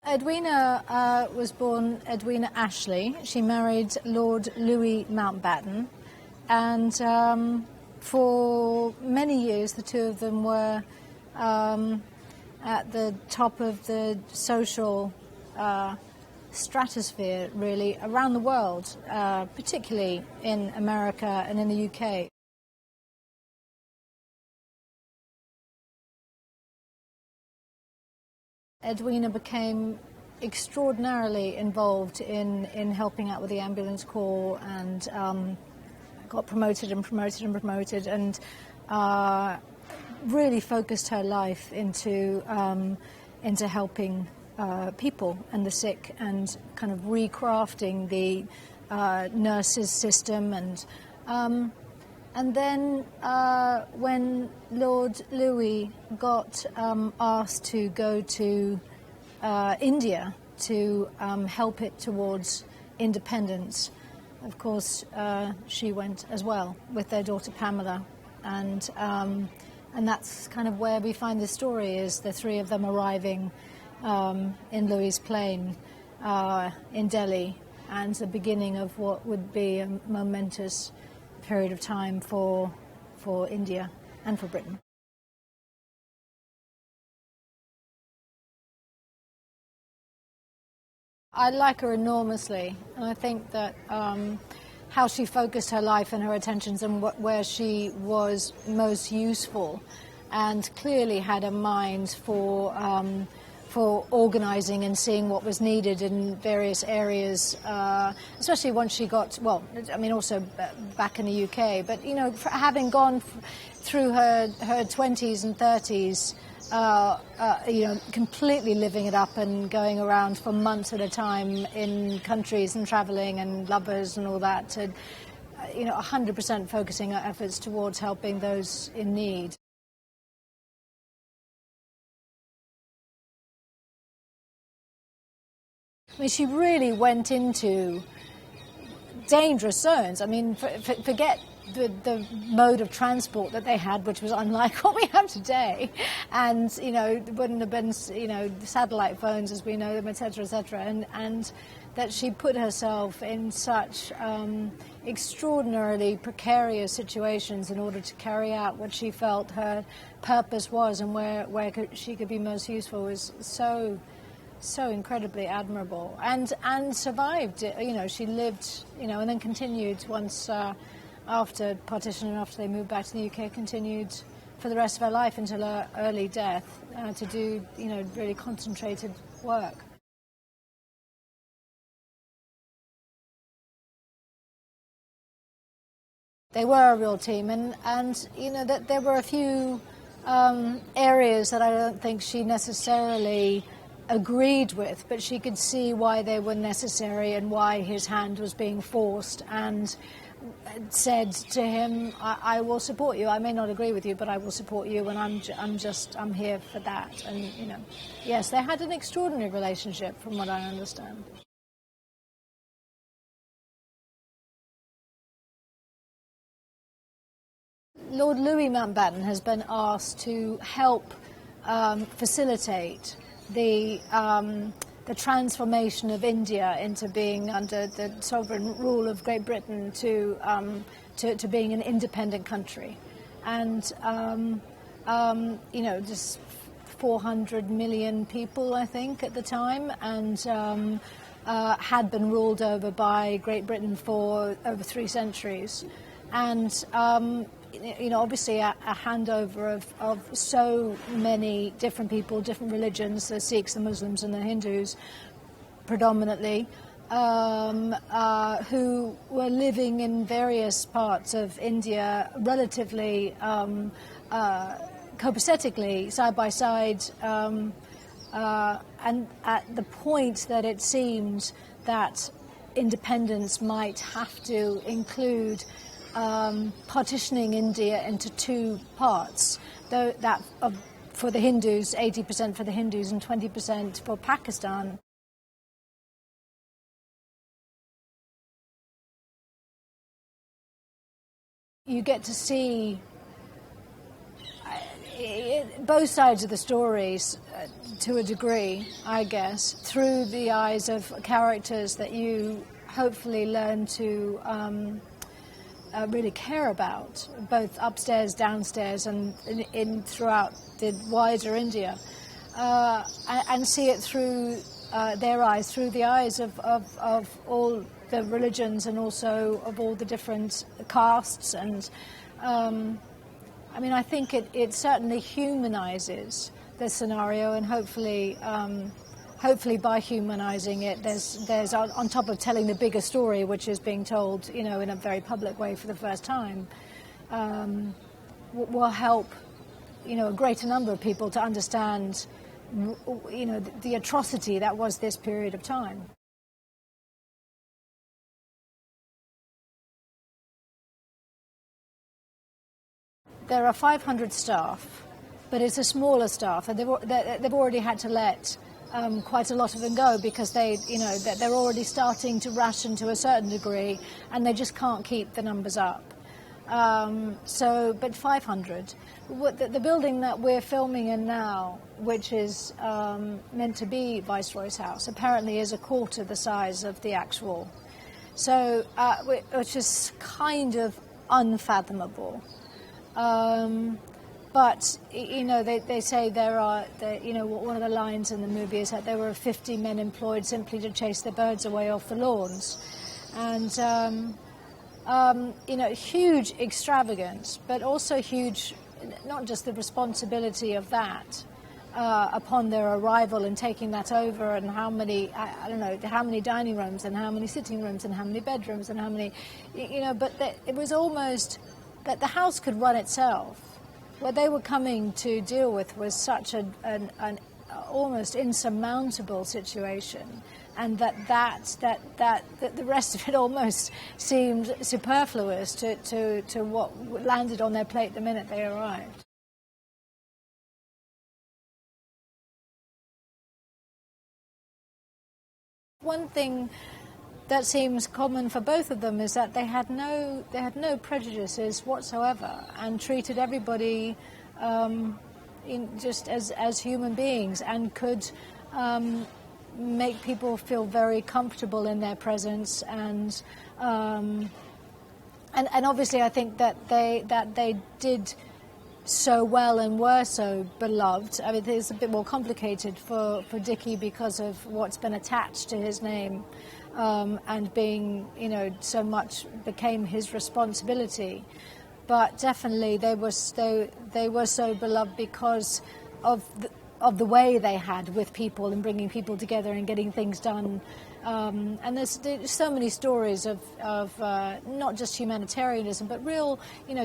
Edwina was born Edwina Ashley. She married Lord Louis Mountbatten, and for many years the two of them were at the top of the social stratosphere, really, around the world, particularly in America and in the UK. Edwina became extraordinarily involved in helping out with the ambulance corps, and got promoted and really focused her life into helping people and the sick, and kind of recrafting the nurses system. And then when Lord Louis got asked to go to India to help it towards independence, of course she went as well with their daughter Pamela, and that's kind of where we find the story, is the three of them arriving in Louis's plane in Delhi, and the beginning of what would be a momentous period of time for India and for Britain. I like her enormously, and I think that how she focused her life and her attentions and where she was most useful, and clearly had a mind for organising and seeing what was needed in various areas, especially once she got, well, I mean, also back in the UK, but, you know, having gone through her 20s and 30s, you know, completely living it up and going around for months at a time in countries and travelling and lovers and all that, to, you know, 100% focusing her efforts towards helping those in need. I mean, she really went into dangerous zones. I mean, forget the mode of transport that they had, which was unlike what we have today, and, you know, there wouldn't have been, you know, satellite phones as we know them, etc., etc., and that she put herself in such extraordinarily precarious situations in order to carry out what she felt her purpose was, and where she could be most useful, was so incredibly admirable, and survived. You know, she lived, you know, and then continued once after partition and after they moved back to the UK, continued for the rest of her life until her early death to do, you know, really concentrated work. They were a real team, and you know, that there were a few areas that I don't think she necessarily agreed with, but she could see why they were necessary and why his hand was being forced, and said to him, I will support you. I may not agree with you, but I will support you, and I'm here for that. And, you know, yes, they had an extraordinary relationship, from what I understand. Lord Louis Mountbatten has been asked to help facilitate the transformation of India into being under the sovereign rule of Great Britain to being an independent country, and you know, just 400 million people, I think, at the time, and had been ruled over by Great Britain for over 3 centuries, and you know, obviously a handover of so many different people, different religions, the Sikhs, the Muslims and the Hindus predominantly, who were living in various parts of India relatively copacetically, side by side, and at the point that it seemed that independence might have to include partitioning India into 2 parts, though that for the Hindus, 80% for the Hindus and 20% for Pakistan. You get to see both sides of the stories, to a degree, I guess, through the eyes of characters that you hopefully learn to really care about, both upstairs, downstairs, and in throughout the wider India, and see it through their eyes, through the eyes of all the religions and also of all the different castes. And I mean, I think it certainly humanizes the scenario, and hopefully by humanizing it, there's on top of telling the bigger story, which is being told, in a very public way for the first time, will help, a greater number of people to understand, the atrocity that was this period of time. There are 500 staff, but it's a smaller staff, and they've already had to let quite a lot of them go because they're already starting to ration to a certain degree, and they just can't keep the numbers up. But 500. The building that we're filming in now, which is meant to be Viceroy's house, apparently is a quarter the size of the actual. So, which is kind of unfathomable. But, they say one of the lines in the movie is that there were 50 men employed simply to chase the birds away off the lawns. And, huge extravagance, but also huge, not just the responsibility of that upon their arrival and taking that over, and how many, I don't know, how many dining rooms and how many sitting rooms and how many bedrooms and how many, but it was almost that the house could run itself. What they were coming to deal with was such an almost insurmountable situation, and that the rest of it almost seemed superfluous to what landed on their plate the minute they arrived. One thing that seems common for both of them is that they had no prejudices whatsoever, and treated everybody just as human beings, and could make people feel very comfortable in their presence, and obviously I think that they did so well and were so beloved. I mean, it's a bit more complicated for Dickie because of what's been attached to his name. And being, so much became his responsibility. But definitely they were so beloved because of the way they had with people and bringing people together and getting things done. And there's so many stories of not just humanitarianism, but real,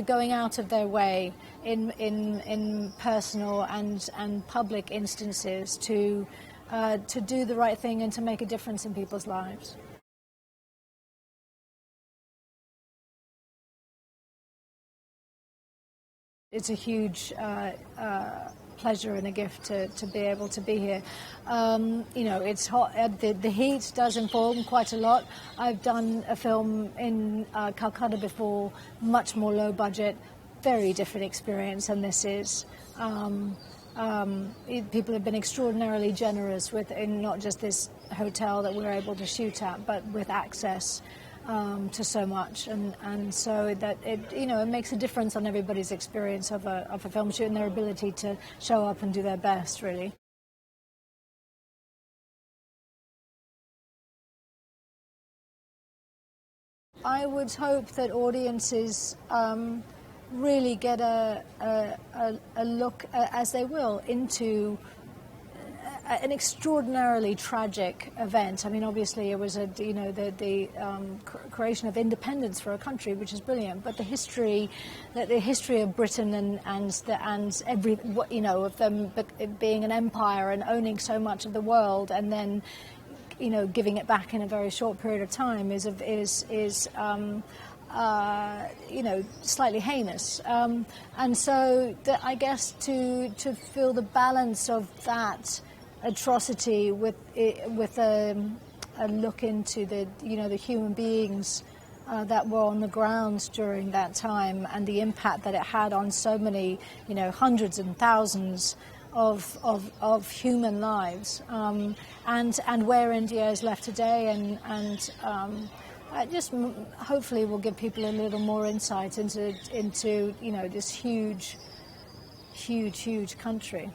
going out of their way in personal and public instances to do the right thing and to make a difference in people's lives. It's a huge pleasure and a gift to be able to be here. It's hot. The heat does inform quite a lot. I've done a film in Calcutta before, much more low budget, very different experience than this is. People have been extraordinarily generous in not just this hotel that we're able to shoot at, but with access to so much, and so that it makes a difference on everybody's experience of a film shoot and their ability to show up and do their best, really. I would hope that audiences really get a look, as they will, into an extraordinarily tragic event. I mean, obviously, it was the creation of independence for a country, which is brilliant. But the history of Britain and every of them being an empire and owning so much of the world, and then giving it back in a very short period of time is slightly heinous. And so I guess to feel the balance of that atrocity with a look into the human beings that were on the ground during that time, and the impact that it had on so many, hundreds and thousands of human lives, and where India is left today, and I just hopefully will give people a little more insight into this huge country.